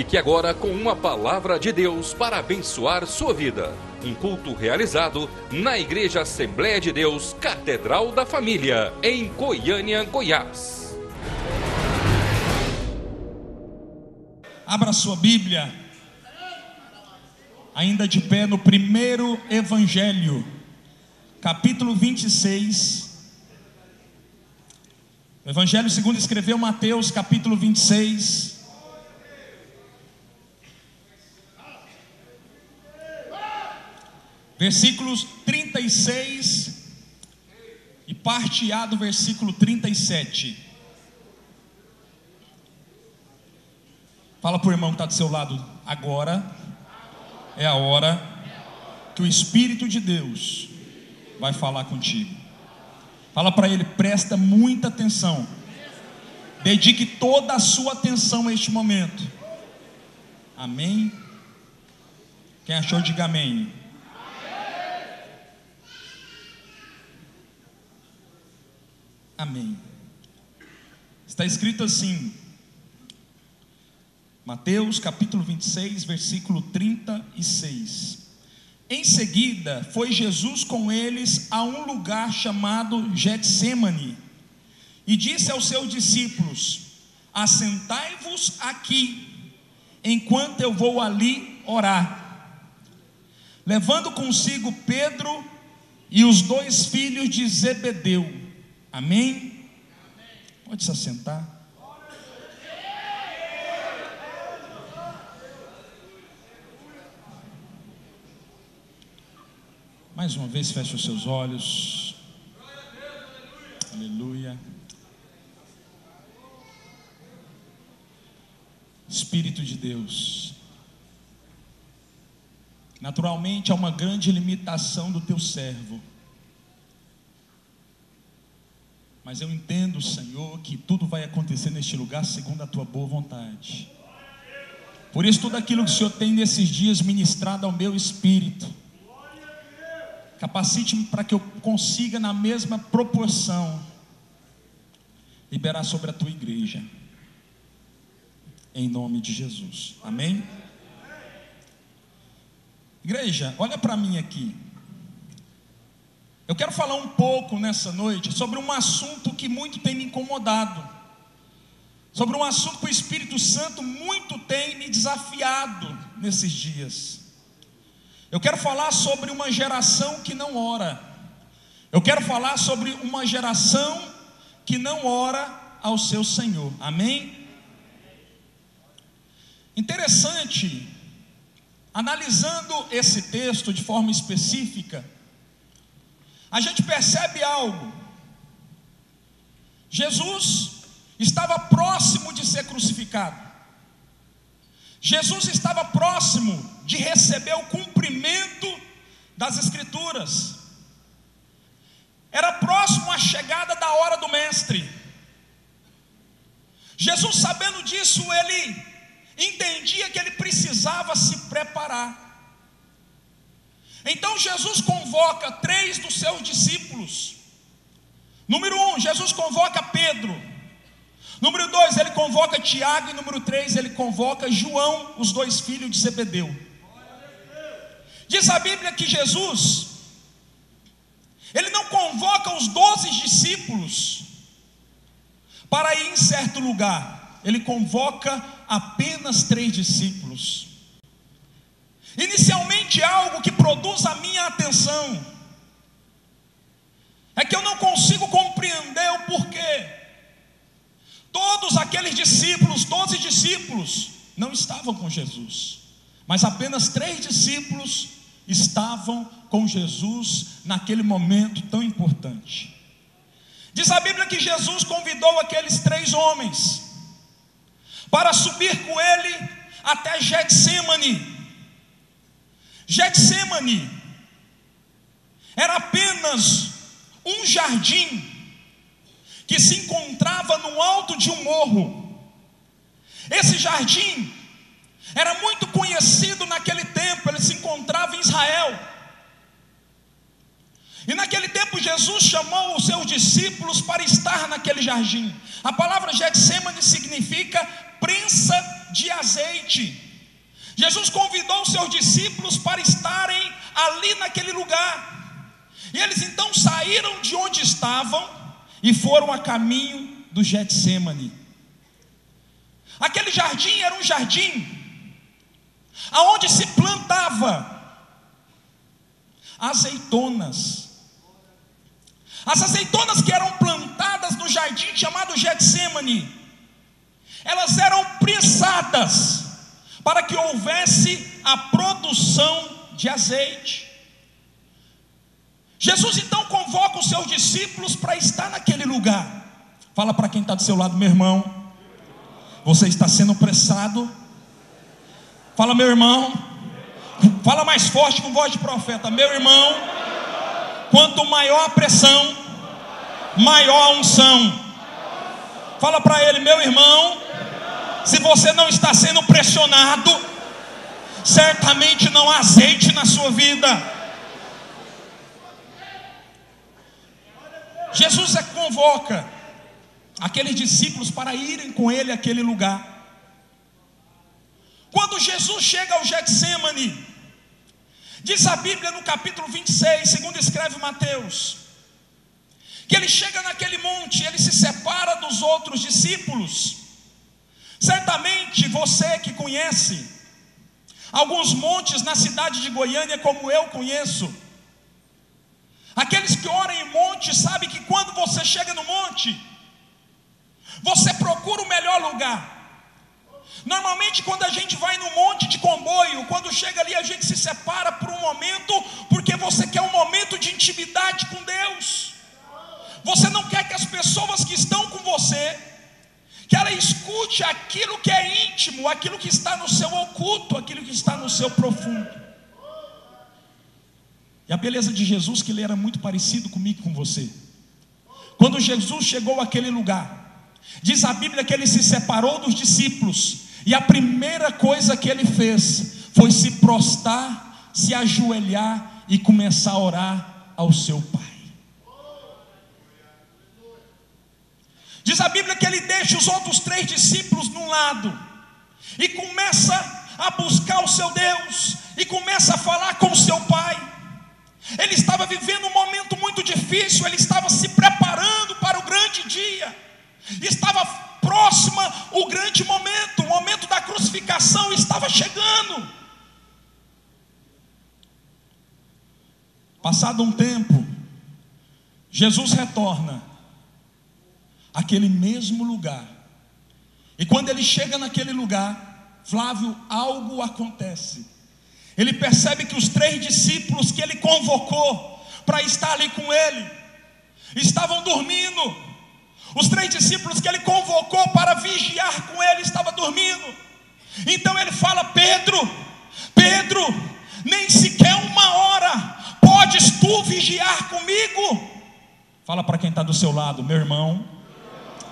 Fique agora com uma palavra de Deus para abençoar sua vida. Um culto realizado na Igreja Assembleia de Deus, Catedral da Família, em Goiânia, Goiás. Abra sua Bíblia, ainda de pé no primeiro Evangelho, capítulo 26. O Evangelho segundo escreveu Mateus, capítulo 26. Versículos 36 e parte A do versículo 37. Fala para o irmão que está do seu lado: agora é a hora que o Espírito de Deus vai falar contigo. Fala para ele: presta muita atenção, dedique toda a sua atenção a este momento. Amém? Quem achou, diga amém. Amém. Está escrito assim, Mateus capítulo 26, versículo 36. Em seguida foi Jesus com eles a um lugar chamado Getsêmani, e disse aos seus discípulos: assentai-vos aqui, enquanto eu vou ali orar. Levando consigo Pedro e os dois filhos de Zebedeu. Amém? Pode se assentar. Mais uma vez, feche os seus olhos. Aleluia. Espírito de Deus, naturalmente há uma grande limitação do teu servo, mas eu entendo, Senhor, que tudo vai acontecer neste lugar segundo a tua boa vontade. Por isso, tudo aquilo que o Senhor tem nesses dias ministrado ao meu espírito, capacite-me para que eu consiga, na mesma proporção, liberar sobre a tua igreja, em nome de Jesus. Amém? Igreja, olha para mim aqui. Eu quero falar um pouco nessa noite sobre um assunto que muito tem me incomodado, sobre um assunto que o Espírito Santo muito tem me desafiado nesses dias. Eu quero falar sobre uma geração que não ora. Eu quero falar sobre uma geração que não ora ao seu Senhor. Amém? Interessante, analisando esse texto de forma específica, a gente percebe algo. Jesus estava próximo de ser crucificado. Jesus estava próximo de receber o cumprimento das Escrituras. Era próximo à chegada da hora do Mestre. Jesus, sabendo disso, ele entendia que ele precisava se preparar. Então Jesus convoca 3 dos seus discípulos. Número 1, Jesus convoca Pedro. Número 2, ele convoca Tiago. E número 3, ele convoca João, os 2 filhos de Zebedeu. Diz a Bíblia que Jesus, ele não convoca os 12 discípulos para ir em certo lugar. Ele convoca apenas 3 discípulos. Inicialmente, algo que produz a minha atenção é que eu não consigo compreender o porquê todos aqueles discípulos, 12 discípulos, não estavam com Jesus, mas apenas 3 discípulos estavam com Jesus naquele momento tão importante. Diz a Bíblia que Jesus convidou aqueles 3 homens para subir com ele até Getsêmani. Getsêmani era apenas um jardim que se encontrava no alto de um morro. Esse jardim era muito conhecido naquele tempo, ele se encontrava em Israel. E naquele tempo Jesus chamou os seus discípulos para estar naquele jardim. A palavra Getsêmani significa prensa de azeite. Jesus convidou os seus discípulos para estarem ali naquele lugar. E eles então saíram de onde estavam e foram a caminho do Getsêmani. Aquele jardim era um jardim aonde se plantava azeitonas. As azeitonas que eram plantadas no jardim chamado Getsêmani, elas eram prensadas para que houvesse a produção de azeite. Jesus então convoca os seus discípulos para estar naquele lugar. Fala para quem está do seu lado: meu irmão, você está sendo pressado. Fala: meu irmão. Fala mais forte com voz de profeta: meu irmão, quanto maior a pressão, maior a unção. Fala para ele: meu irmão, se você não está sendo pressionado, certamente não há azeite na sua vida. Jesus convoca aqueles discípulos para irem com ele àquele lugar. Quando Jesus chega ao Getsêmani, diz a Bíblia no capítulo 26, segundo escreve Mateus, que ele chega naquele monte, ele se separa dos outros discípulos. Certamente você que conhece alguns montes na cidade de Goiânia, como eu conheço, aqueles que oram em monte sabem que quando você chega no monte, você procura o melhor lugar. Normalmente quando a gente vai no monte de comboio, quando chega ali a gente se separa por um momento, porque você quer um momento de intimidade com Deus. Você não quer que as pessoas que estão com você, que ela escute aquilo que é íntimo, aquilo que está no seu oculto, aquilo que está no seu profundo. E a beleza de Jesus, que ele era muito parecido comigo e com você. Quando Jesus chegou àquele lugar, diz a Bíblia que ele se separou dos discípulos, e a primeira coisa que ele fez foi se prostrar, se ajoelhar e começar a orar ao seu Pai. Diz a Bíblia que ele deixa os outros 3 discípulos num lado e começa a buscar o seu Deus, e começa a falar com o seu Pai. Ele estava vivendo um momento muito difícil, ele estava se preparando para o grande dia, estava próxima o grande momento, o momento da crucificação estava chegando. Passado um tempo, Jesus retorna àquele mesmo lugar, e quando ele chega naquele lugar, Flávio, algo acontece. Ele percebe que os 3 discípulos que ele convocou para estar ali com ele estavam dormindo. Os 3 discípulos que ele convocou para vigiar com ele estavam dormindo. Então ele fala: Pedro, nem sequer uma hora podes tu vigiar comigo? Fala para quem está do seu lado: meu irmão,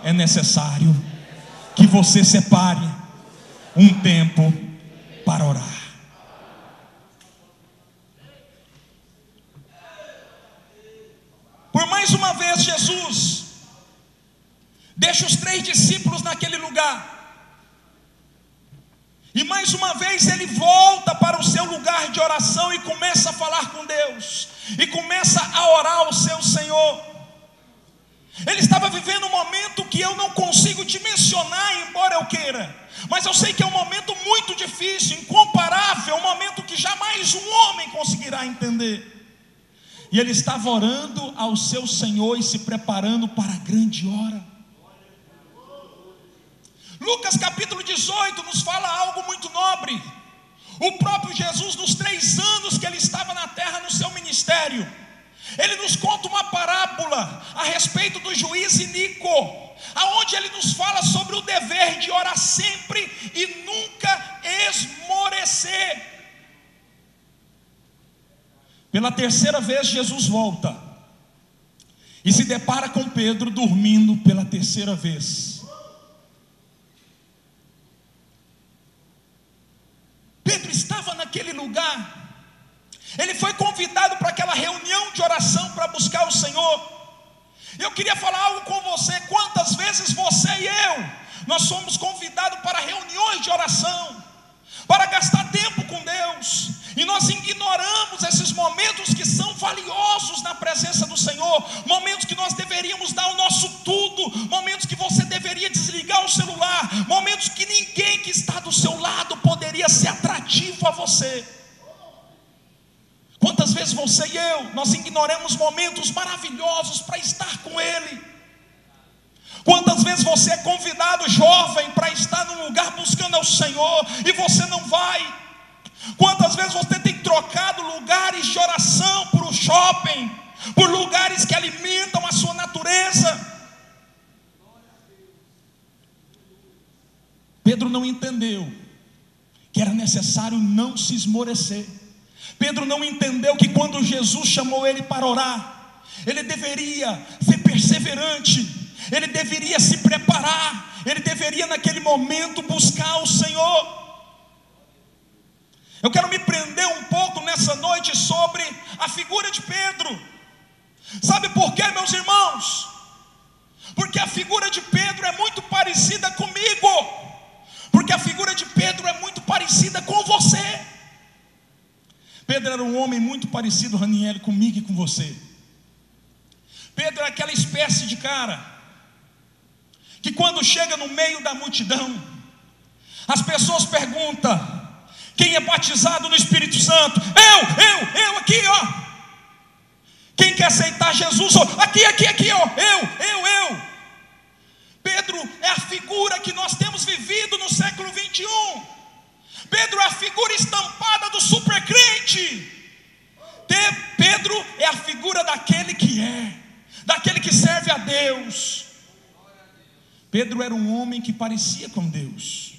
é necessário que você separe um tempo para orar. Por mais uma vez Jesus deixa os 3 discípulos naquele lugar, e mais uma vez ele volta para o seu lugar de oração e começa a falar com Deus, e começa a orar ao seu Senhor. Ele estava vivendo um momento que eu não consigo dimensionar, embora eu queira, mas eu sei que é um momento muito difícil, incomparável, um momento que jamais um homem conseguirá entender. E ele estava orando ao seu Senhor e se preparando para a grande hora. Lucas capítulo 18 nos fala algo muito nobre. O próprio Jesus, nos 3 anos que ele estava na terra no seu ministério, ele nos conta uma parábola a respeito do juiz iníquo, aonde ele nos fala sobre o dever de orar sempre e nunca esmorecer. Pela 3ª vez Jesus volta e se depara com Pedro dormindo pela 3ª vez. Pedro estava naquele lugar, ele foi convidado para aquela reunião de oração para buscar o Senhor. Eu queria falar algo com você: quantas vezes você e eu nós somos convidados para reuniões de oração, para gastar tempo com Deus, e nós ignoramos esses momentos que são valiosos na presença do Senhor, momentos que nós deveríamos dar o nosso tudo, momentos que você deveria desligar o celular, momentos que ninguém que está do seu lado poderia ser atrativo a você. Quantas vezes você e eu, nós ignoramos momentos maravilhosos para estar com Ele? Quantas vezes você é convidado, jovem, para estar num lugar buscando ao Senhor, e você não vai? Quantas vezes você tem trocado lugares de oração por um shopping, por lugares que alimentam a sua natureza? Pedro não entendeu que era necessário não se esmorecer. Pedro não entendeu que quando Jesus chamou ele para orar, ele deveria ser perseverante, ele deveria se preparar, ele deveria naquele momento buscar o Senhor. Eu quero me prender um pouco nessa noite sobre a figura de Pedro. Sabe por quê, meus irmãos? Porque a figura de Pedro é muito parecida comigo, porque a figura de Pedro é muito parecida com você. Pedro era um homem muito parecido, Raniel, comigo e com você. Pedro é aquela espécie de cara que quando chega no meio da multidão, as pessoas perguntam: quem é batizado no Espírito Santo? Eu aqui, ó. Quem quer aceitar Jesus? Aqui, ó. Eu. Pedro é a figura que nós temos vivido no século 21. Pedro é a figura estampada do supercrente. Pedro é a figura daquele que serve a Deus. Pedro era um homem que parecia com Deus.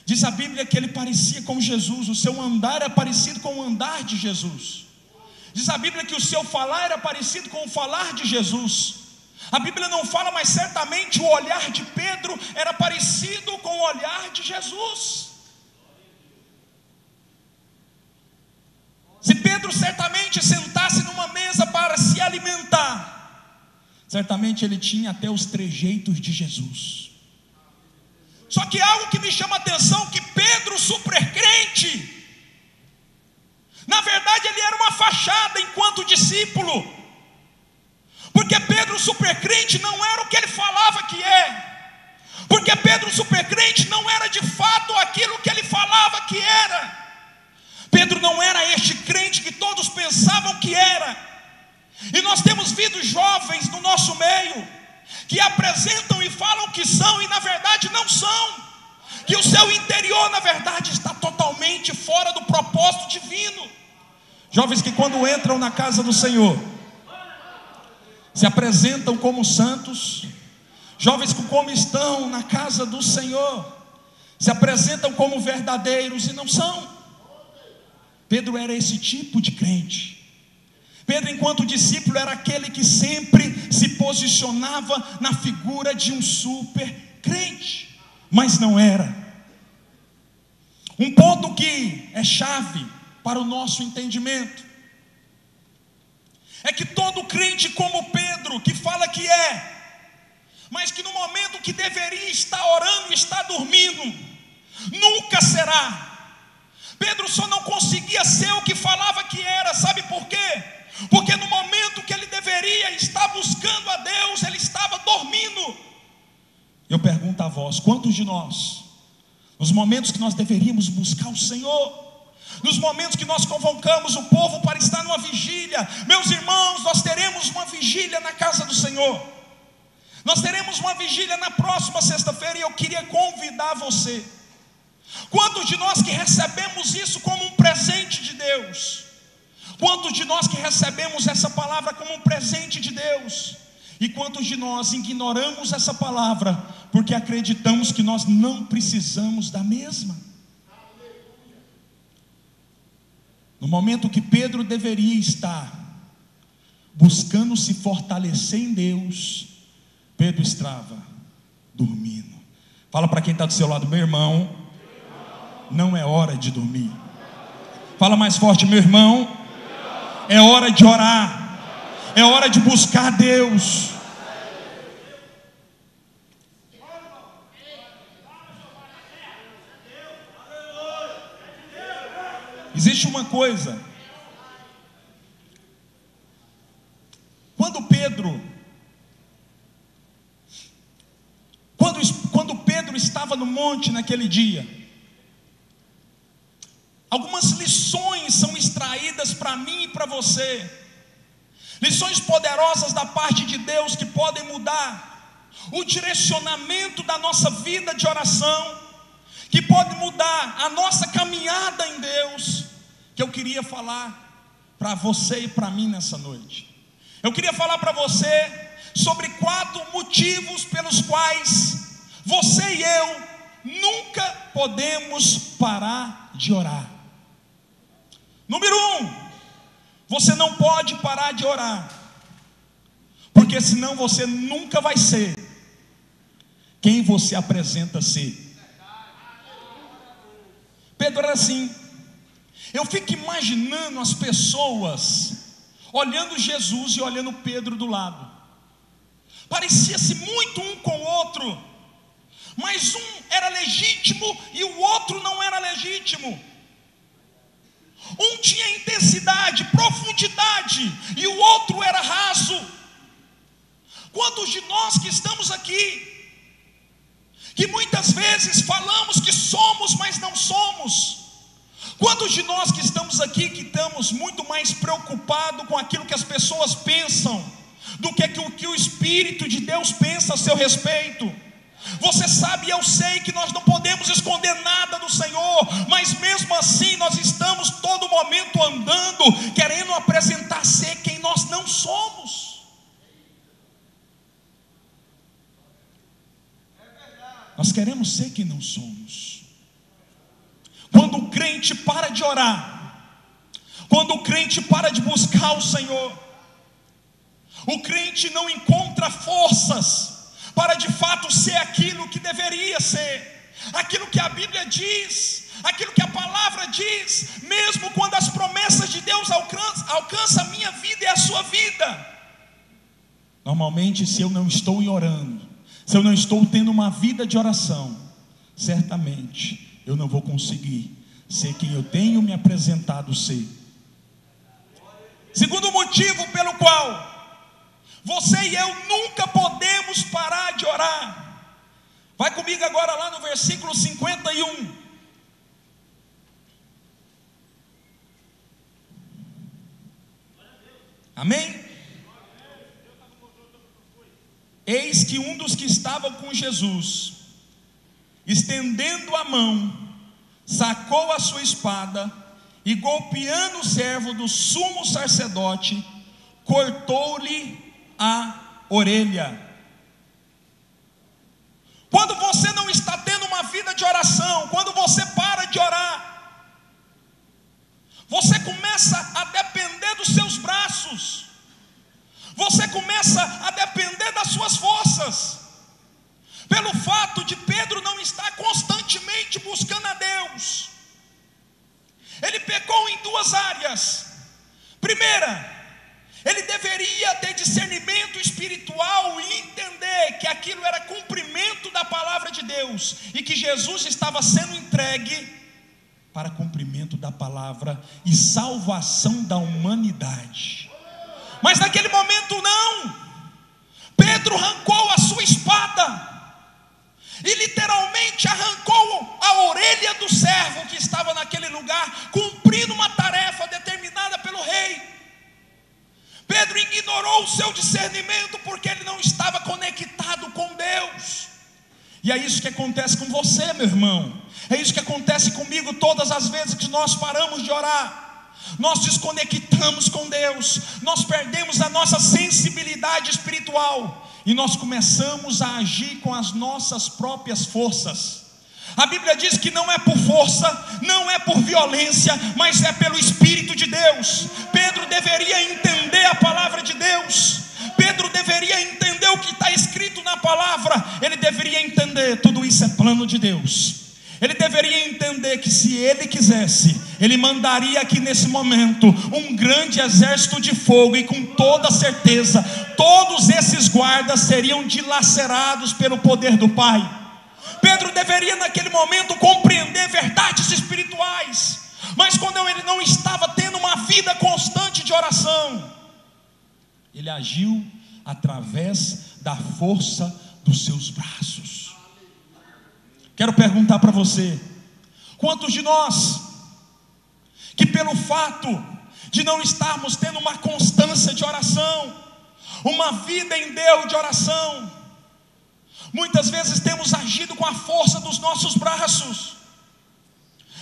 Diz a Bíblia que ele parecia com Jesus, o seu andar era parecido com o andar de Jesus. Diz a Bíblia que o seu falar era parecido com o falar de Jesus. A Bíblia não fala, mas certamente o olhar de Pedro era parecido com o olhar de Jesus. Se Pedro certamente sentasse numa mesa para se alimentar, certamente ele tinha até os trejeitos de Jesus. Só que algo que me chama a atenção, que Pedro, supercrente, na verdade ele era uma fachada enquanto discípulo, porque Pedro, supercrente, não era o que ele falava que é, porque Pedro, supercrente, não era de fato aquilo que ele falava que era. Pedro não era este crente que todos pensavam que era. E nós temos visto jovens no nosso meio que apresentam e falam que são, e na verdade não são, que o seu interior na verdade está totalmente fora do propósito divino. Jovens que quando entram na casa do Senhor se apresentam como santos, jovens que como estão na casa do Senhor se apresentam como verdadeiros e não são. Pedro era esse tipo de crente. Pedro, enquanto discípulo, era aquele que sempre se posicionava na figura de um super crente, mas não era. Um ponto que é chave para o nosso entendimento é que todo crente como Pedro, que fala que é, mas que no momento que deveria estar orando está dormindo, nunca será. Pedro só não conseguia ser o que falava que era, sabe por quê? Porque no momento que ele deveria estar buscando a Deus, ele estava dormindo. Eu pergunto a vós, quantos de nós, nos momentos que nós deveríamos buscar o Senhor, nos momentos que nós convocamos o povo para estar numa vigília, meus irmãos, nós teremos uma vigília na casa do Senhor, nós teremos uma vigília na próxima sexta-feira, e eu queria convidar você. Quantos de nós que recebemos isso como um presente de Deus? Quantos de nós que recebemos essa palavra como um presente de Deus? E quantos de nós ignoramos essa palavra porque acreditamos que nós não precisamos da mesma? No momento que Pedro deveria estar buscando se fortalecer em Deus, Pedro estava dormindo. Fala para quem está do seu lado: meu irmão, não é hora de dormir. Fala mais forte: meu irmão, é hora de orar, é hora de buscar Deus. Existe uma coisa. Quando Pedro estava no monte naquele dia, algumas lições são extraídas para mim e para você, lições poderosas da parte de Deus que podem mudar o direcionamento da nossa vida de oração, que pode mudar a nossa caminhada em Deus, que eu queria falar para você e para mim nessa noite. Eu queria falar para você sobre 4 motivos pelos quais você e eu nunca podemos parar de orar. Número 1, você não pode parar de orar, porque senão você nunca vai ser quem você apresenta ser. Pedro era assim. Eu fico imaginando as pessoas olhando Jesus e olhando Pedro do lado. Parecia-se muito um com o outro, mas um era legítimo e o outro não era legítimo. Um tinha intensidade, profundidade, e o outro era raso. Quantos de nós que estamos aqui, que muitas vezes falamos que somos, mas não somos? Quantos de nós que estamos aqui que estamos muito mais preocupados com aquilo que as pessoas pensam do que o que o Espírito de Deus pensa a seu respeito? Você sabe, eu sei que nós não podemos esconder nada do Senhor, mas mesmo assim nós estamos todo momento andando, querendo apresentar ser quem nós não somos. Nós queremos ser quem não somos. Quando o crente para de orar, quando o crente para de buscar o Senhor, o crente não encontra forças para de fato ser aquilo que deveria ser, aquilo que a Bíblia diz, aquilo que a palavra diz, mesmo quando as promessas de Deus alcançam a minha vida e a sua vida. Normalmente, se eu não estou orando, se eu não estou tendo uma vida de oração, certamente eu não vou conseguir ser quem eu tenho me apresentado ser. Segundo motivo pelo qual você e eu nunca podemos parar de orar. Vai comigo agora lá no versículo 51. Amém? Eis que um dos que estavam com Jesus, estendendo a mão, sacou a sua espada e, golpeando o servo do sumo sacerdote, cortou-lhe a orelha. Quando você não está tendo uma vida de oração, quando você para de orar, você começa a depender dos seus braços, você começa a depender das suas forças. Pelo fato de Pedro não estar constantemente buscando a Deus, ele pecou em 2 áreas. Primeira, ele deveria ter discernimento espiritual e entender que aquilo era cumprimento da palavra de Deus e que Jesus estava sendo entregue para cumprimento da palavra e salvação da humanidade. Mas naquele momento não. Pedro arrancou a sua espada e literalmente arrancou a orelha do servo que estava naquele lugar, cumprindo uma tarefa determinada pelo rei. Pedro ignorou o seu discernimento porque ele não estava conectado com Deus. E é isso que acontece com você, meu irmão. É isso que acontece comigo todas as vezes que nós paramos de orar. Nós desconectamos com Deus, nós perdemos a nossa sensibilidade espiritual e nós começamos a agir com as nossas próprias forças. A Bíblia diz que não é por força, não é por violência, mas é pelo Espírito de Deus. Pedro deveria entender a palavra de Deus. Pedro deveria entender o que está escrito na palavra. Ele deveria entender, tudo isso é plano de Deus. Ele deveria entender que se ele quisesse, ele mandaria aqui nesse momento um grande exército de fogo, e com toda certeza, todos esses guardas seriam dilacerados pelo poder do Pai. Pedro deveria naquele momento compreender verdades espirituais. Mas quando ele não estava tendo uma vida constante de oração, ele agiu através da força dos seus braços. Quero perguntar para você: quantos de nós, que pelo fato de não estarmos tendo uma constância de oração, uma vida em Deus de oração, muitas vezes temos agido com a força dos nossos braços?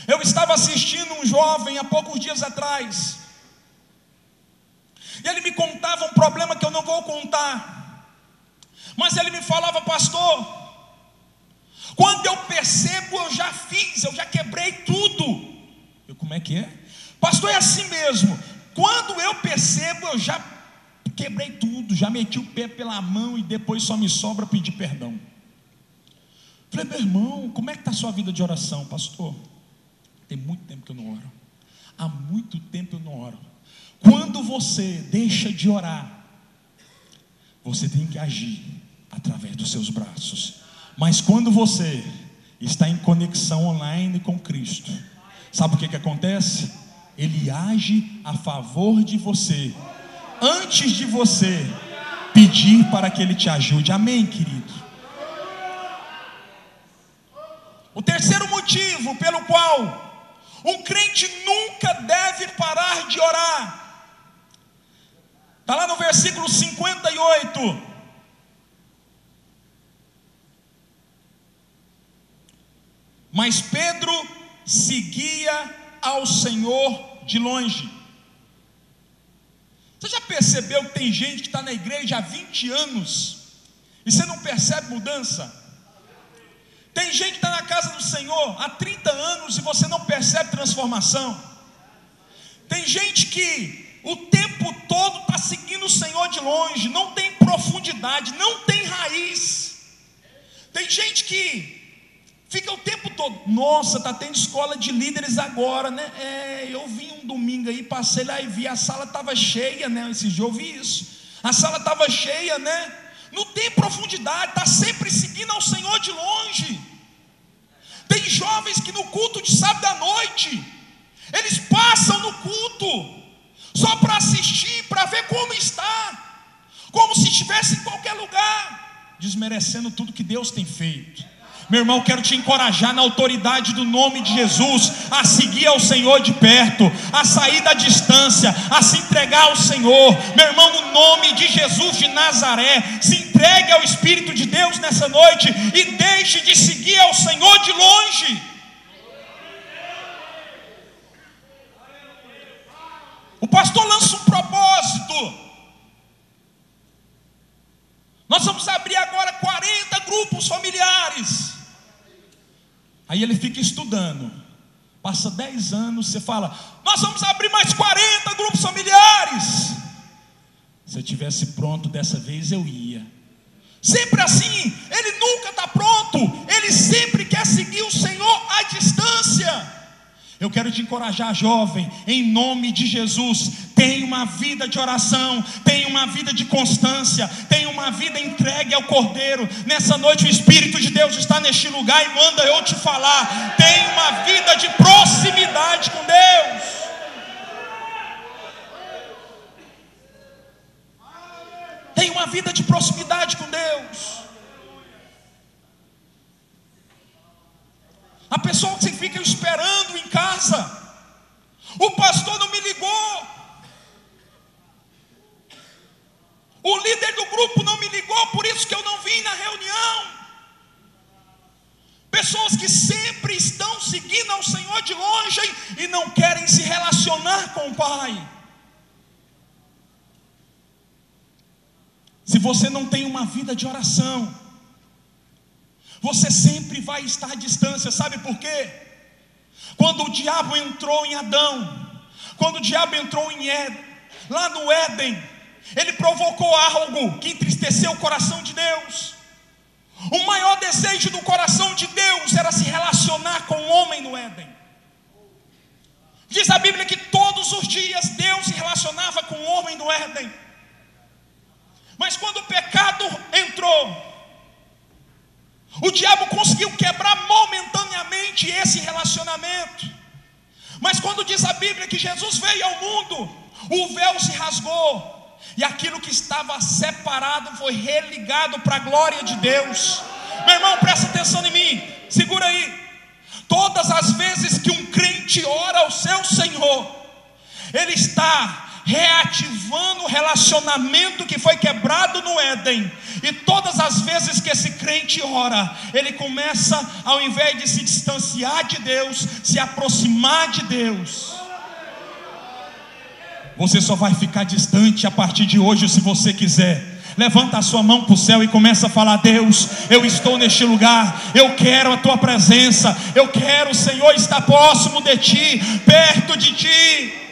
Eu estava assistindo um jovem há poucos dias atrás, e ele me contava um problema que eu não vou contar, mas ele me falava: pastor, quando eu percebo, eu já fiz, eu já quebrei tudo. Eu: como é que é? Pastor, é assim mesmo, quando eu percebo, eu já quebrei tudo, já meti o pé pela mão e depois só me sobra pedir perdão. Falei: meu irmão, como é que está a sua vida de oração? Pastor, tem muito tempo que eu não oro. Há muito tempo eu não oro. Quando você deixa de orar, você tem que agir através dos seus braços. Mas quando você está em conexão online com Cristo, sabe o que acontece? Ele age a favor de você, antes de você pedir para que Ele te ajude. Amém, querido? O terceiro motivo pelo qual um crente nunca deve parar de orar, está lá no versículo 58. Mas Pedro seguia ao Senhor de longe. Você já percebeu que tem gente que está na igreja há 20 anos e você não percebe mudança? Tem gente que está na casa do Senhor há 30 anos e você não percebe transformação. Tem gente que o tempo todo está seguindo o Senhor de longe, não tem profundidade, não tem raiz. Tem gente que fica o tempo todo: nossa, está tendo escola de líderes agora, né? Eu vim um domingo aí, passei lá e vi, a sala estava cheia, né? Esse dia eu vi isso, a sala estava cheia, né? Não tem profundidade, está sempre seguindo ao Senhor de longe. Tem jovens que no culto de sábado à noite, eles passam no culto só para assistir, para ver como está, como se estivesse em qualquer lugar, desmerecendo tudo que Deus tem feito. Meu irmão, quero te encorajar na autoridade do nome de Jesus a seguir ao Senhor de perto, a sair da distância, a se entregar ao Senhor. Meu irmão, no nome de Jesus de Nazaré, se entregue ao Espírito de Deus nessa noite e deixe de seguir ao Senhor de longe. O pastor lança um propósito: nós vamos abrir agora 40 grupos familiares. Aí ele fica estudando, passa 10 anos, você fala: nós vamos abrir mais 40 grupos familiares. Se eu tivesse pronto dessa vez, eu ia. Sempre assim, ele nunca está pronto, ele sempre quer seguir o Senhor à distância. Eu quero te encorajar, jovem, em nome de Jesus. Tenha uma vida de oração, tenha uma vida de constância, tenha uma vida entregue ao Cordeiro. Nessa noite o Espírito de Deus está neste lugar e manda eu te falar: tenha uma vida de proximidade com Deus. Tenha uma vida de proximidade com Deus. A pessoa que fica esperando em casa: o pastor não me ligou, o líder do grupo não me ligou, por isso que eu não vim na reunião. Pessoas que sempre estão seguindo ao Senhor de longe e não querem se relacionar com o Pai. Se você não tem uma vida de oração, você sempre vai estar à distância. Sabe por quê? Quando o diabo entrou em Adão, quando o diabo entrou lá no Éden, ele provocou algo que entristeceu o coração de Deus. O maior desejo do coração de Deus era se relacionar com o homem no Éden. Diz a Bíblia que todos os dias Deus se relacionava com o homem no Éden. Mas quando o pecado entrou, o diabo conseguiu quebrar momentaneamente esse relacionamento. Mas quando diz a Bíblia que Jesus veio ao mundo, o véu se rasgou, e aquilo que estava separado foi religado para a glória de Deus. Meu irmão, presta atenção em mim, segura aí. Todas as vezes que um crente ora ao seu Senhor, ele está reativando o relacionamento que foi quebrado no Éden. E todas as vezes que esse crente ora, ele começa, ao invés de se distanciar de Deus, se aproximar de Deus. Você só vai ficar distante a partir de hoje, se você quiser. Levanta a sua mão para o céu e começa a falar: Deus, eu estou neste lugar, eu quero a tua presença, eu quero, Senhor, estar próximo de ti, perto de ti.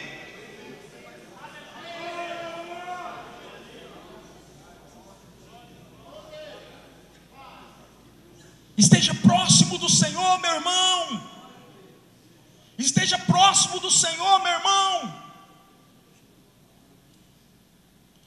Esteja próximo do Senhor, meu irmão. Esteja próximo do Senhor, meu irmão.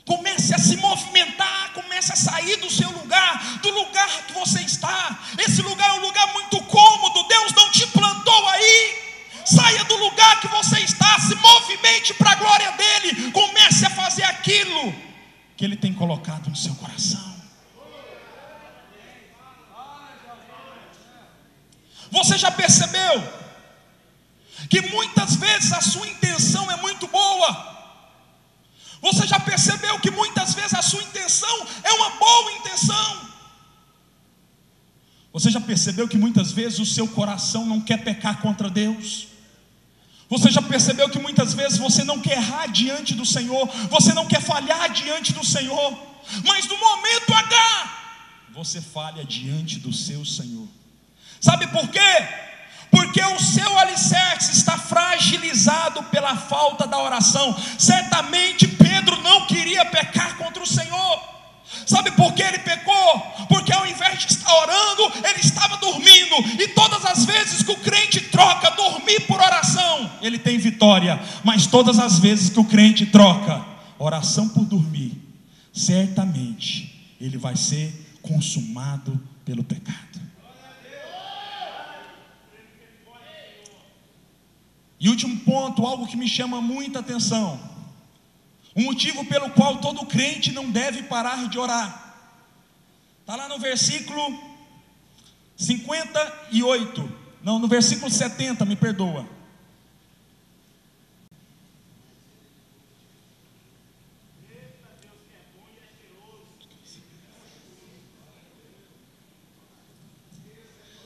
Comece a se movimentar, comece a sair do seu lugar, do lugar que você está. Esse lugar é um lugar muito cômodo, Deus não te plantou aí. Saia do lugar que você está, se movimente para a glória dEle. Comece a fazer aquilo que Ele tem colocado no seu coração. Você já percebeu que muitas vezes a sua intenção é muito boa? Você já percebeu que muitas vezes a sua intenção é uma boa intenção? Você já percebeu que muitas vezes o seu coração não quer pecar contra Deus? Você já percebeu que muitas vezes você não quer errar diante do Senhor, você não quer falhar diante do Senhor, mas no momento H, você falha diante do seu Senhor? Sabe por quê? Porque o seu alicerce está fragilizado pela falta da oração. Certamente Pedro não queria pecar contra o Senhor. Sabe por que ele pecou? Porque ao invés de estar orando, ele estava dormindo. E todas as vezes que o crente troca dormir por oração, ele tem vitória. Mas todas as vezes que o crente troca oração por dormir, certamente ele vai ser consumado pelo pecado. E último ponto, algo que me chama muita atenção. Um motivo pelo qual todo crente não deve parar de orar. Está lá no versículo 58. Não, no versículo 70, me perdoa.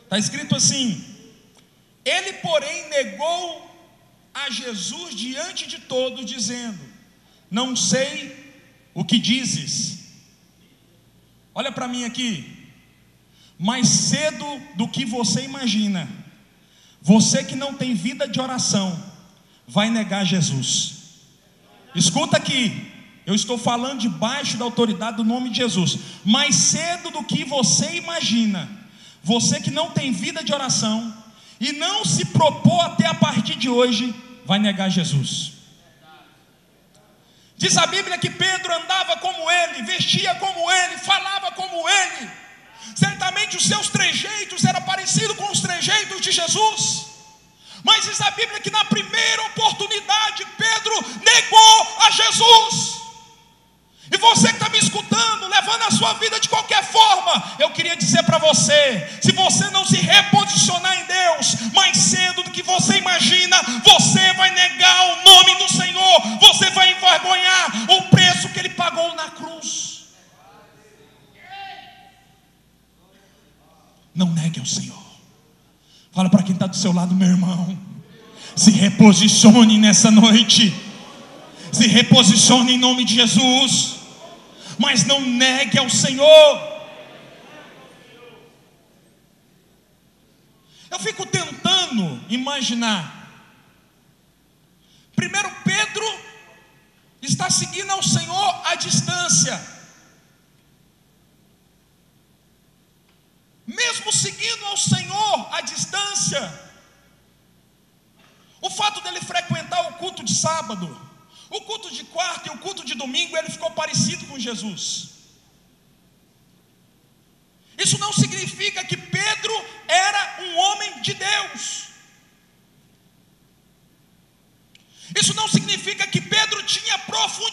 Está escrito assim: ele, porém, negou a Jesus diante de todos, dizendo: não sei o que dizes. Olha para mim aqui. Mais cedo do que você imagina, você que não tem vida de oração vai negar Jesus. Escuta aqui, eu estou falando debaixo da autoridade do nome de Jesus. Mais cedo do que você imagina, você que não tem vida de oração e não se propôs até a partir de hoje, vai negar Jesus. Diz a Bíblia que Pedro andava como ele, vestia como ele, falava como ele. Certamente os seus trejeitos eram parecidos com os trejeitos de Jesus. Mas diz a Bíblia que na primeira oportunidade Pedro negou a Jesus. E você que está me escutando, levando a sua vida de qualquer forma, eu queria dizer para você: se você não se reposicionar em Deus, mais cedo do que você imagina, você vai negar o nome do Senhor, você vai envergonhar o preço que Ele pagou na cruz. Não negue ao Senhor. Fala para quem está do seu lado: meu irmão, se reposicione nessa noite, se reposicione em nome de Jesus. Mas não negue ao Senhor. Eu fico tentando imaginar. Primeiro, Pedro está seguindo ao Senhor à distância. Mesmo seguindo ao Senhor à distância, o fato dele frequentar o culto de sábado, o culto de quarta e o culto de domingo, ele ficou parecido com Jesus. Isso não significa que Pedro era um homem de Deus.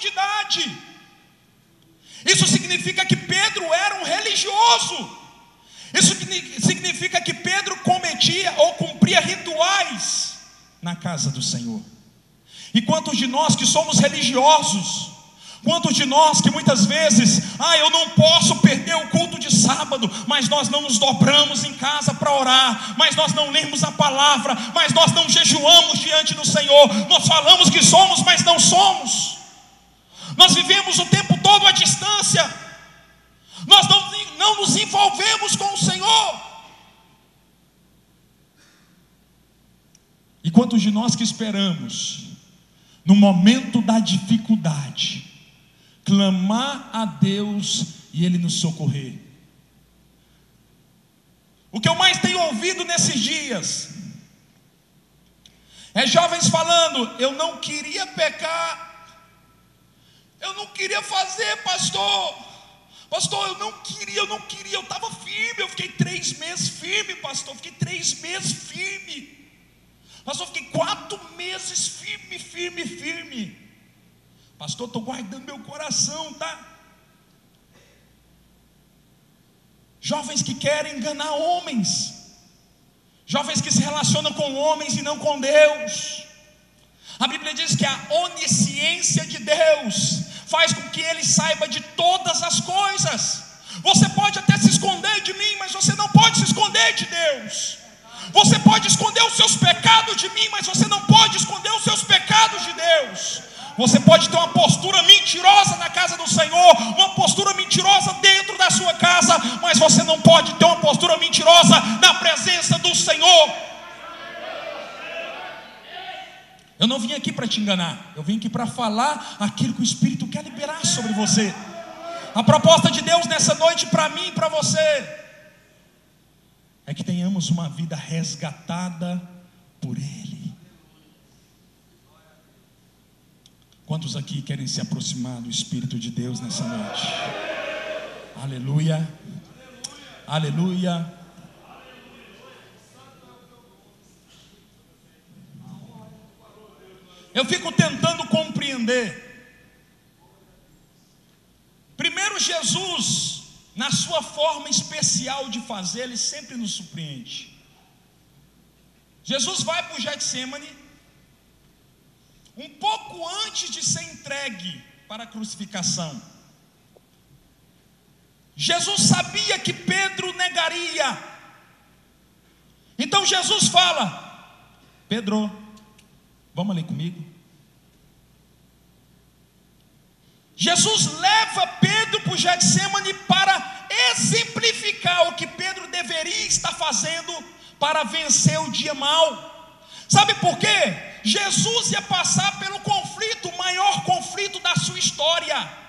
quantidade. Isso significa que Pedro era um religioso. Isso significa que Pedro cometia ou cumpria rituais na casa do Senhor. E quantos de nós que somos religiosos, quantos de nós que muitas vezes, eu não posso perder o culto de sábado, mas nós não nos dobramos em casa para orar, mas nós não lemos a palavra, mas nós não jejuamos diante do Senhor, nós falamos que somos, mas não somos, nós vivemos o tempo todo à distância, nós não nos envolvemos com o Senhor. E quantos de nós que esperamos, no momento da dificuldade, clamar a Deus e Ele nos socorrer? O que eu mais tenho ouvido nesses dias é jovens falando: eu não queria pecar, eu não queria fazer, pastor, eu não queria, eu estava firme, eu fiquei 3 meses firme, pastor, fiquei 3 meses firme, pastor, fiquei 4 meses firme, pastor, estou guardando meu coração, tá? Jovens que querem enganar homens, jovens que se relacionam com homens e não com Deus. A Bíblia diz que a onisciência de Deus faz com que Ele saiba de todas as coisas. Você pode até se esconder de mim, mas você não pode se esconder de Deus. Você pode esconder os seus pecados de mim, mas você não pode esconder os seus pecados de Deus. Você pode ter uma postura mentirosa na casa do Senhor, uma postura mentirosa dentro da sua casa, mas você não pode ter uma postura mentirosa na presença do Senhor. Eu não vim aqui para te enganar, eu vim aqui para falar aquilo que o Espírito quer liberar sobre você. A proposta de Deus nessa noite para mim e para você é que tenhamos uma vida resgatada por Ele. Quantos aqui querem se aproximar do Espírito de Deus nessa noite? Aleluia, aleluia. Eu fico tentando compreender. Primeiro, Jesus, na sua forma especial de fazer, Ele sempre nos surpreende. Jesus vai para o Getsemane, um pouco antes de ser entregue para a crucificação. Jesus sabia que Pedro negaria. Então Jesus fala: Pedro, vamos ali comigo. Jesus leva Pedro para o Getsemane para exemplificar o que Pedro deveria estar fazendo para vencer o dia mau. Sabe por quê? Jesus ia passar pelo conflito, o maior conflito da sua história.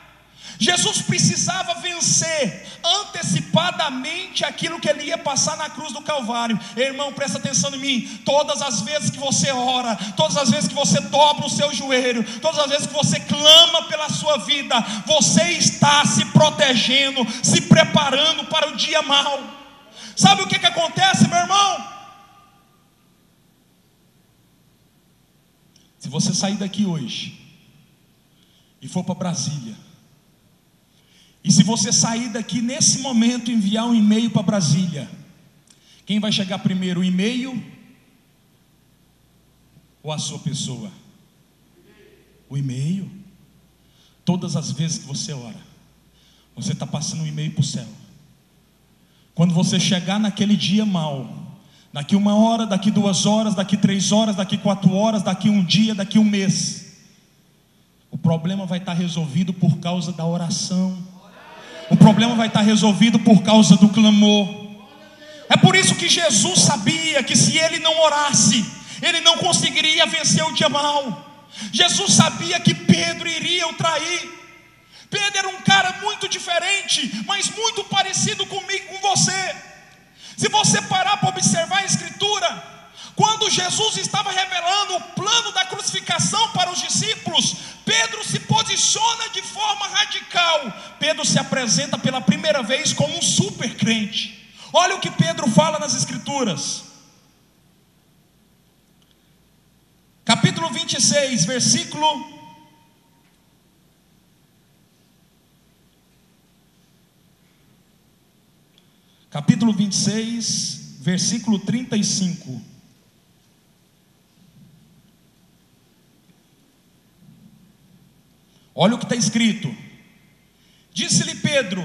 Jesus precisava vencer antecipadamente aquilo que Ele ia passar na cruz do Calvário. Irmão, presta atenção em mim. Todas as vezes que você ora, todas as vezes que você dobra o seu joelho, todas as vezes que você clama pela sua vida, você está se protegendo, se preparando para o dia mau. Sabe o que acontece, meu irmão? Se você sair daqui hoje e for para Brasília, e se você sair daqui nesse momento e enviar um e-mail para Brasília, quem vai chegar primeiro, o e-mail ou a sua pessoa? O e-mail. Todas as vezes que você ora, você está passando um e-mail para o céu. Quando você chegar naquele dia mau, daqui 1 hora, daqui 2 horas, daqui 3 horas, daqui 4 horas, daqui 1 dia, daqui 1 mês, o problema vai estar resolvido por causa da oração. O problema vai estar resolvido por causa do clamor. É por isso que Jesus sabia que se Ele não orasse, Ele não conseguiria vencer o dia mau. Jesus sabia que Pedro iria o trair. Pedro era um cara muito diferente, mas muito parecido comigo, com você. Se você parar para observar a Escritura, quando Jesus estava revelando o plano da crucificação para os discípulos, Pedro se posiciona de forma radical. Pedro se apresenta pela primeira vez como um super crente. Olha o que Pedro fala nas Escrituras. Capítulo 26, versículo capítulo 26, versículo 35. Olha o que está escrito: disse-lhe Pedro: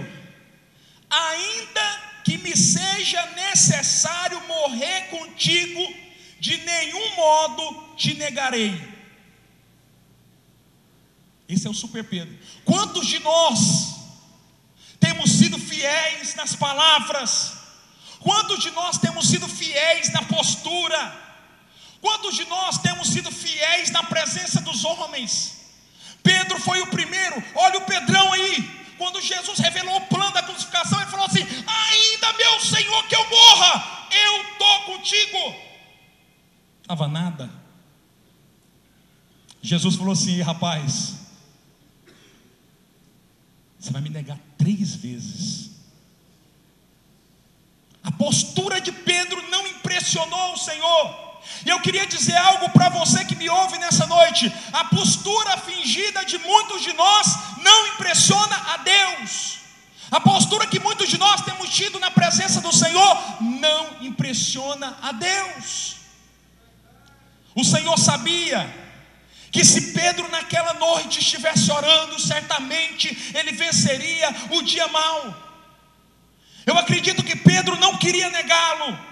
ainda que me seja necessário morrer contigo, de nenhum modo te negarei. Esse é o super Pedro. Quantos de nós temos sido fiéis nas palavras? Quantos de nós temos sido fiéis na postura? Quantos de nós temos sido fiéis na presença dos homens? Pedro foi o primeiro. Olha o Pedrão aí. Quando Jesus revelou o plano da crucificação, ele falou assim: ainda, meu Senhor, que eu morra, eu estou contigo. Estava nada. Jesus falou assim: rapaz, você vai me negar 3 vezes. A postura de Pedro não impressionou o Senhor. E eu queria dizer algo para você que me ouve nessa noite: a postura fingida de muitos de nós não impressiona a Deus. A postura que muitos de nós temos tido na presença do Senhor não impressiona a Deus. O Senhor sabia que se Pedro naquela noite estivesse orando, certamente ele venceria o dia mau. Eu acredito que Pedro não queria negá-lo.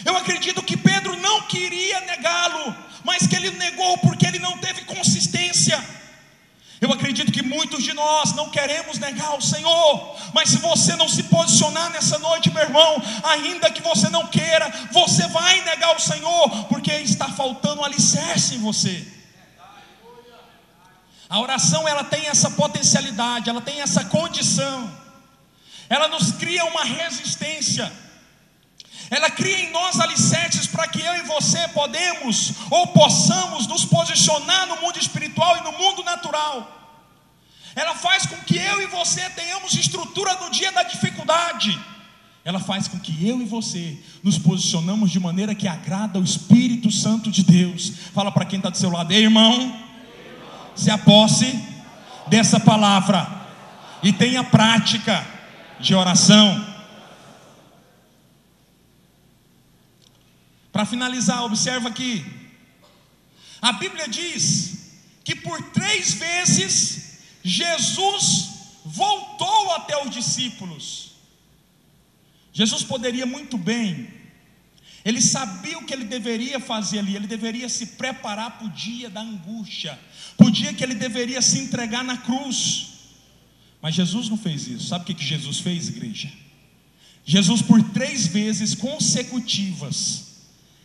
Eu acredito que Pedro não queria negá-lo, mas que ele negou porque ele não teve consistência. Eu acredito que muitos de nós não queremos negar o Senhor, mas se você não se posicionar nessa noite, meu irmão, ainda que você não queira, você vai negar o Senhor, porque está faltando um alicerce em você. A oração, ela tem essa potencialidade, ela tem essa condição, ela nos cria uma resistência, ela cria em nós alicerces para que eu e você podemos ou possamos nos posicionar no mundo espiritual e no mundo natural. Ela faz com que eu e você tenhamos estrutura no dia da dificuldade. Ela faz com que eu e você nos posicionamos de maneira que agrada ao Espírito Santo de Deus. Fala para quem está do seu lado: ei, irmão, se aposse dessa palavra e tenha prática de oração. Para finalizar, observa aqui, a Bíblia diz que por 3 vezes Jesus voltou até os discípulos. Jesus poderia muito bem, ele sabia o que ele deveria fazer ali, ele deveria se preparar para o dia da angústia, para o dia que ele deveria se entregar na cruz. Mas Jesus não fez isso. Sabe o que Jesus fez, igreja? Jesus, por 3 vezes consecutivas,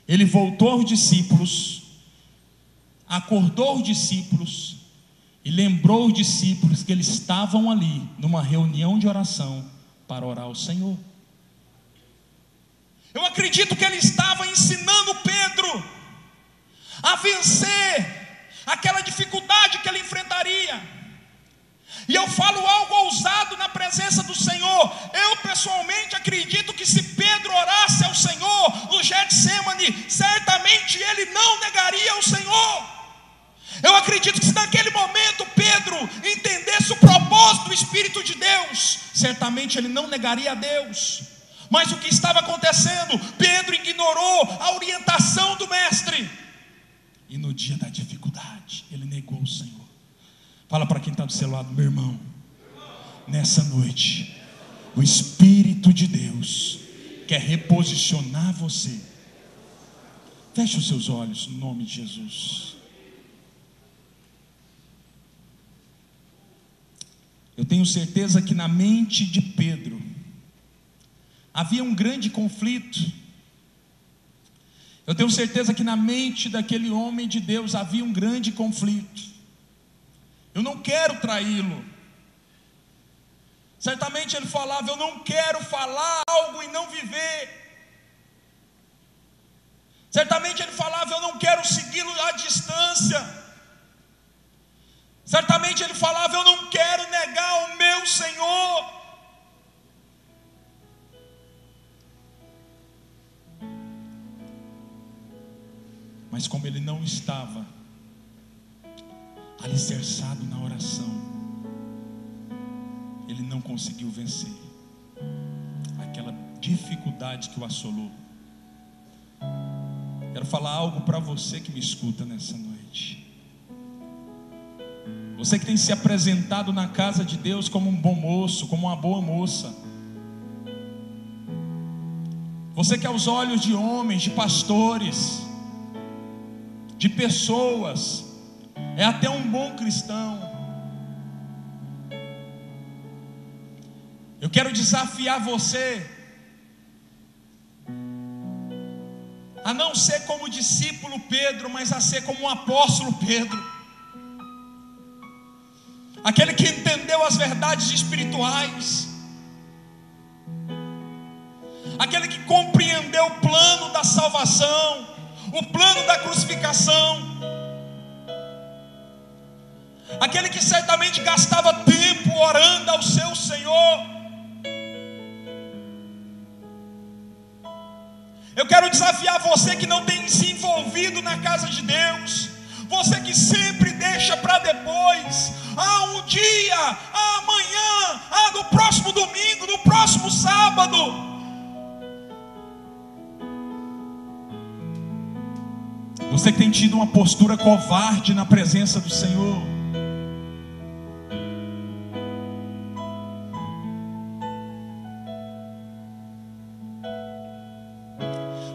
ele voltou aos discípulos, acordou os discípulos e lembrou os discípulos que eles estavam ali numa reunião de oração para orar ao Senhor. Eu acredito que ele estava ensinando Pedro a vencer aquela dificuldade que ele enfrentaria. E eu falo algo ousado na presença do Senhor. Eu pessoalmente acredito que se Pedro orasse ao Senhor no Getsemane, certamente ele não negaria o Senhor. Eu acredito que se naquele momento Pedro entendesse o propósito do Espírito de Deus, certamente ele não negaria a Deus. Mas o que estava acontecendo? Pedro ignorou a orientação do mestre, e no dia da dificuldade ele negou o Senhor. Fala para quem está do seu lado: meu irmão, nessa noite o Espírito de Deus quer reposicionar você. Feche os seus olhos no nome de Jesus. Eu tenho certeza que na mente de Pedro havia um grande conflito. Eu tenho certeza que na mente daquele homem de Deus havia um grande conflito. Eu não quero traí-lo. Certamente ele falava: eu não quero falar algo e não viver. Certamente ele falava: eu não quero segui-lo à distância. Certamente ele falava: eu não quero negar o meu Senhor. Mas como ele não estava alicerçado na oração, ele não conseguiu vencer aquela dificuldade que o assolou. Quero falar algo para você que me escuta nessa noite. Você que tem se apresentado na casa de Deus como um bom moço, como uma boa moça. Você que aos olhos de homens, de pastores, de pessoas, é até um bom cristão. Eu quero desafiar você a não ser como discípulo Pedro, mas a ser como o apóstolo Pedro. Aquele que entendeu as verdades espirituais, aquele que compreendeu o plano da salvação, o plano da crucificação, aquele que certamente gastava tempo orando ao seu Senhor. Eu quero desafiar você que não tem se envolvido na casa de Deus, você que sempre deixa para depois, um dia, amanhã, no próximo domingo, no próximo sábado. Você que tem tido uma postura covarde na presença do Senhor.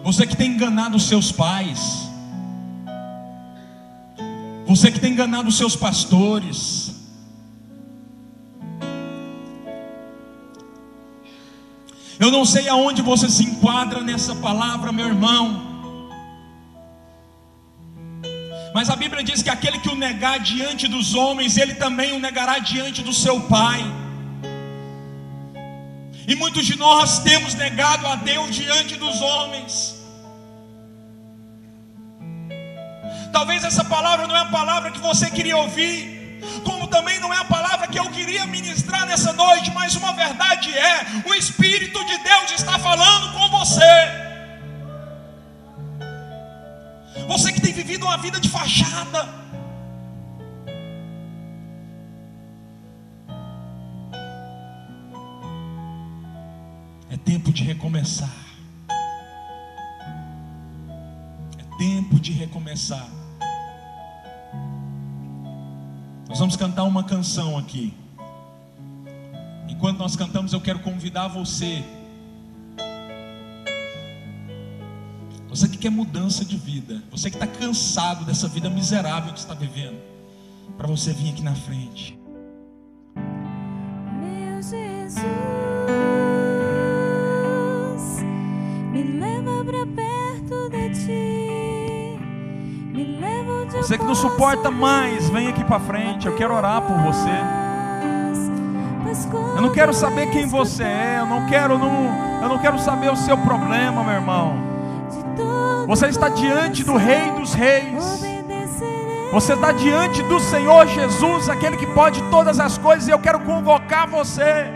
Você que tem enganado os seus pais. Você que tem enganado os seus pastores. Eu não sei aonde você se enquadra nessa palavra, meu irmão. Mas a Bíblia diz que aquele que o negar diante dos homens, ele também o negará diante do seu Pai. E muitos de nós temos negado a Deus diante dos homens. Talvez essa palavra não é a palavra que você queria ouvir, como também não é a palavra que eu queria ministrar nessa noite, mas uma verdade é, o Espírito de Deus está falando com você. Você que tem vivido uma vida de fachada, é tempo de recomeçar. É tempo de recomeçar. Nós vamos cantar uma canção aqui. Enquanto nós cantamos, eu quero convidar você que quer mudança de vida, você que está cansado dessa vida miserável que está vivendo, para você vir aqui na frente. Meu Jesus, me leva pra perto de ti, me leva onde você que não suporta mais, vem aqui para frente. Eu quero orar por você. Eu não quero saber quem você é, eu não quero saber o seu problema, meu irmão. Você está diante do Rei dos Reis. Você está diante do Senhor Jesus, aquele que pode todas as coisas. E eu quero convocar você.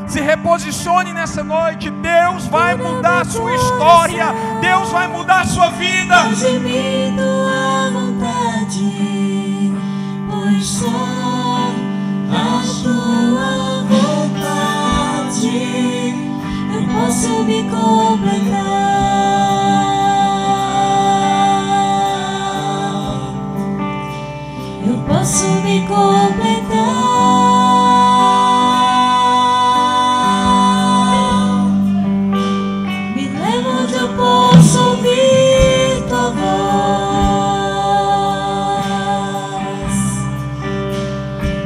Se reposicione nessa noite. Deus vai mudar a sua história. Deus vai mudar a sua vida. Faz-me tua vontade, pois só a tua vontade eu posso me completar. Posso me completar. Me leva onde eu posso ouvir tua voz.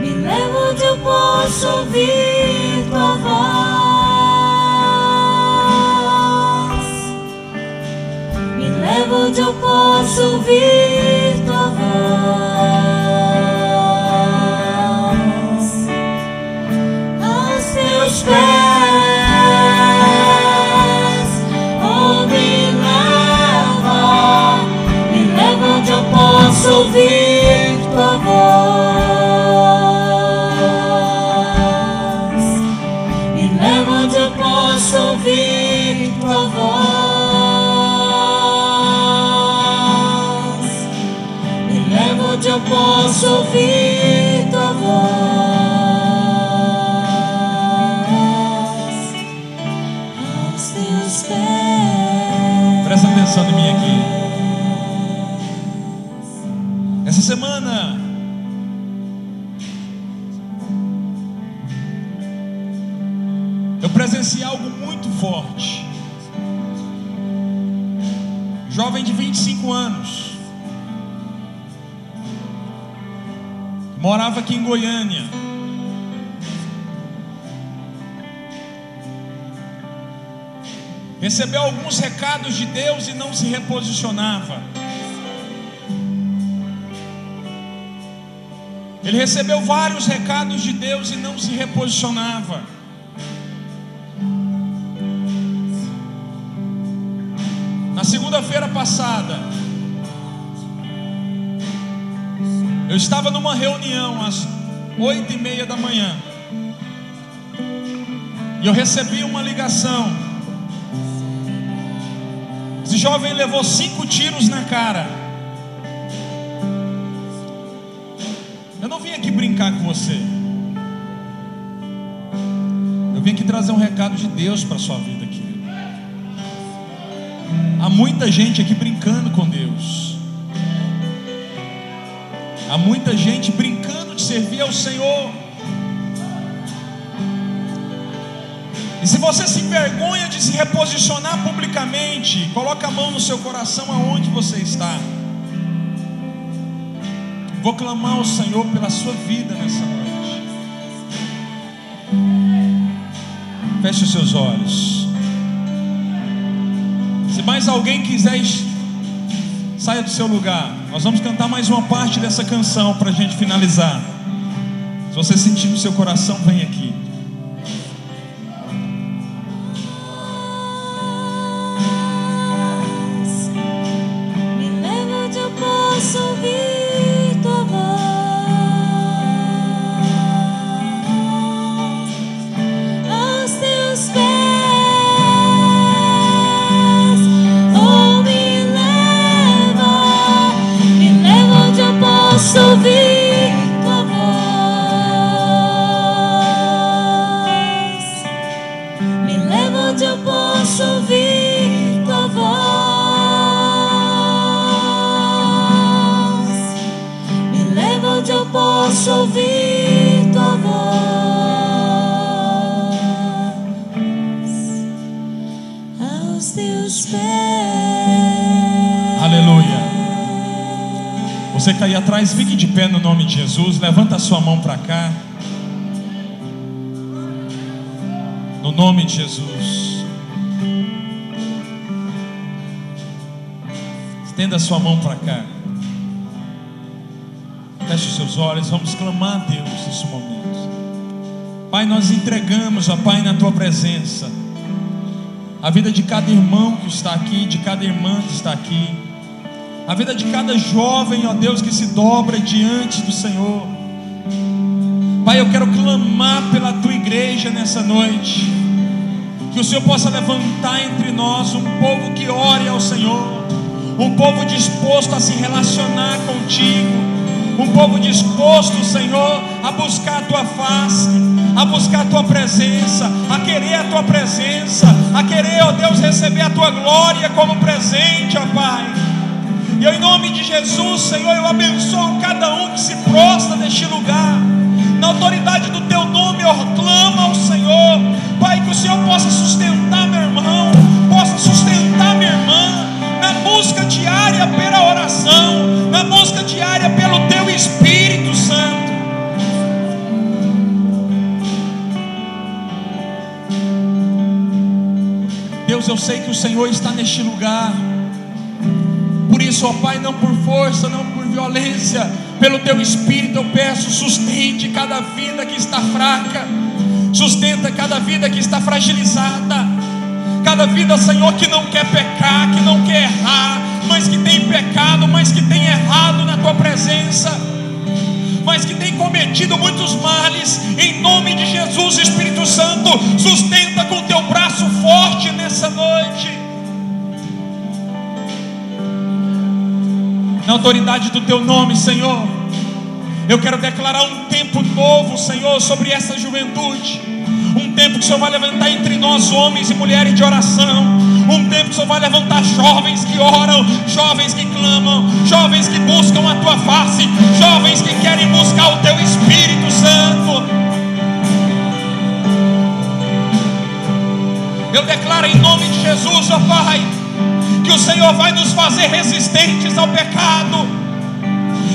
Me leva onde eu posso ouvir tua voz. Me leva onde eu posso ouvir tua voz. Pés, oh, me leva onde eu posso ouvir tua voz, me leva onde eu posso ouvir tua voz, me leva onde eu posso ouvir tua voz. Presta atenção em mim aqui. Essa semana eu presenciei algo muito forte. Jovem de 25 anos, morava aqui em Goiânia. Recebeu alguns recados de Deus e não se reposicionava. Ele recebeu vários recados de Deus e não se reposicionava. Na segunda-feira passada, eu estava numa reunião às 8:30 da manhã, e eu recebi uma ligação. Esse jovem levou 5 tiros na cara. Eu não vim aqui brincar com você. Eu vim aqui trazer um recado de Deus para a sua vida aqui. Há muita gente aqui brincando com Deus. Há muita gente brincando de servir ao Senhor. E se você se envergonha de se reposicionar publicamente, coloca a mão no seu coração aonde você está. Vou clamar ao Senhor pela sua vida nessa noite. Feche os seus olhos. Se mais alguém quiser, saia do seu lugar. Nós vamos cantar mais uma parte dessa canção para a gente finalizar. Se você sentir no seu coração, vem aqui. Você que está aí atrás, fique de pé no nome de Jesus. Levanta a sua mão para cá. No nome de Jesus. Estenda a sua mão para cá. Feche os seus olhos. Vamos clamar a Deus nesse momento. Pai, nós entregamos, ó Pai, na Tua presença a vida de cada irmão que está aqui, de cada irmã que está aqui, a vida de cada jovem, ó Deus, que se dobra diante do Senhor. Pai, eu quero clamar pela Tua igreja nessa noite, que o Senhor possa levantar entre nós um povo que ore ao Senhor, um povo disposto a se relacionar contigo, um povo disposto, Senhor, a buscar a Tua face, a buscar a Tua presença, a querer a Tua presença, a querer, ó Deus, receber a Tua glória como presente, ó Pai. E eu, em nome de Jesus, Senhor, eu abençoo cada um que se prostra neste lugar. Na autoridade do Teu nome eu clamo ao Senhor, Pai, que o Senhor possa sustentar meu irmão, possa sustentar minha irmã, na busca diária pela oração, na busca diária pelo Teu Espírito Santo. Deus, eu sei que o Senhor está neste lugar. Por isso, ó Pai, não por força, não por violência, pelo Teu Espírito eu peço, sustente cada vida que está fraca, sustenta cada vida que está fragilizada, cada vida, Senhor, que não quer pecar, que não quer errar, mas que tem pecado, mas que tem errado na Tua presença, mas que tem cometido muitos males. Em nome de Jesus, Espírito Santo, sustenta com Teu braço forte nessa noite. Na autoridade do Teu nome, Senhor, eu quero declarar um tempo novo, Senhor, sobre essa juventude. Um tempo que o Senhor vai levantar entre nós homens e mulheres de oração. Um tempo que o Senhor vai levantar jovens que oram, jovens que clamam, jovens que buscam a tua face, jovens que querem buscar o teu Espírito Santo. Eu declaro em nome de Jesus, ó Pai, que o Senhor vai nos fazer resistentes ao pecado.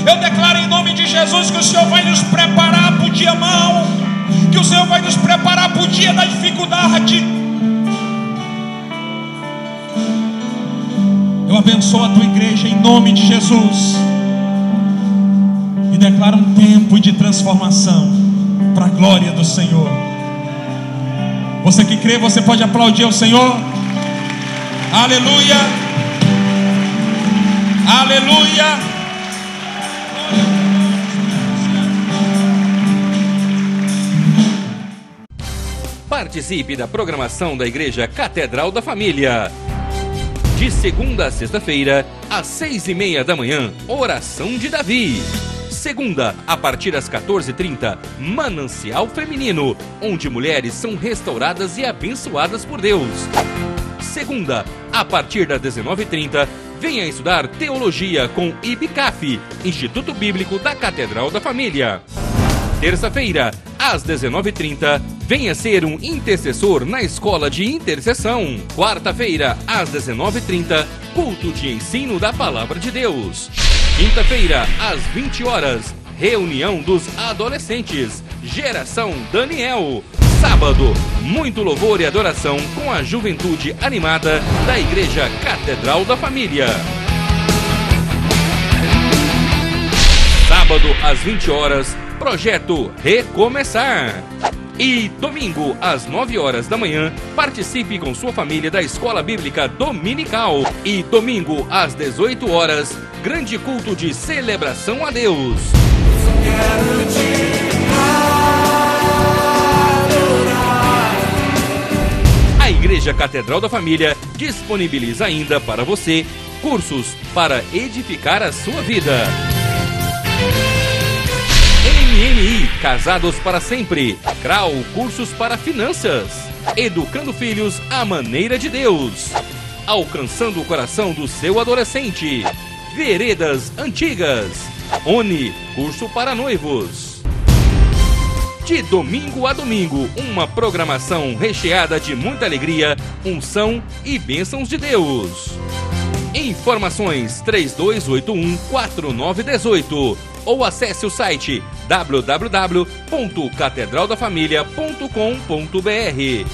Eu declaro em nome de Jesus que o Senhor vai nos preparar para o dia mau, que o Senhor vai nos preparar para o dia da dificuldade. Eu abençoo a tua igreja em nome de Jesus e declaro um tempo de transformação para a glória do Senhor. Você que crê, você pode aplaudir ao Senhor. Aleluia, aleluia. Participe da programação da Igreja Catedral da Família. De segunda a sexta-feira, às 6:30 da manhã, Oração de Davi. Segunda, a partir das 14h30, Manancial Feminino, onde mulheres são restauradas e abençoadas por Deus. Segunda, a partir das 19h30, venha estudar Teologia com IBCAF, Instituto Bíblico da Catedral da Família. Terça-feira, às 19h30, venha ser um intercessor na Escola de Intercessão. Quarta-feira, às 19h30, culto de ensino da Palavra de Deus. Quinta-feira, às 20 horas, reunião dos adolescentes, Geração Daniel. Sábado, muito louvor e adoração com a juventude animada da Igreja Catedral da Família. Sábado, às 20 horas, Projeto Recomeçar. E domingo, às 9 horas da manhã, participe com sua família da Escola Bíblica Dominical. E domingo, às 18 horas, grande culto de celebração a Deus. A Igreja Catedral da Família disponibiliza ainda para você cursos para edificar a sua vida. MMI, Casados para Sempre. CRAU, cursos para finanças. Educando filhos à maneira de Deus. Alcançando o coração do seu adolescente. Veredas Antigas. ONI, curso para noivos. De domingo a domingo, uma programação recheada de muita alegria, unção e bênçãos de Deus. Informações 3281-4918 ou acesse o site www.catedraldafamilia.com.br.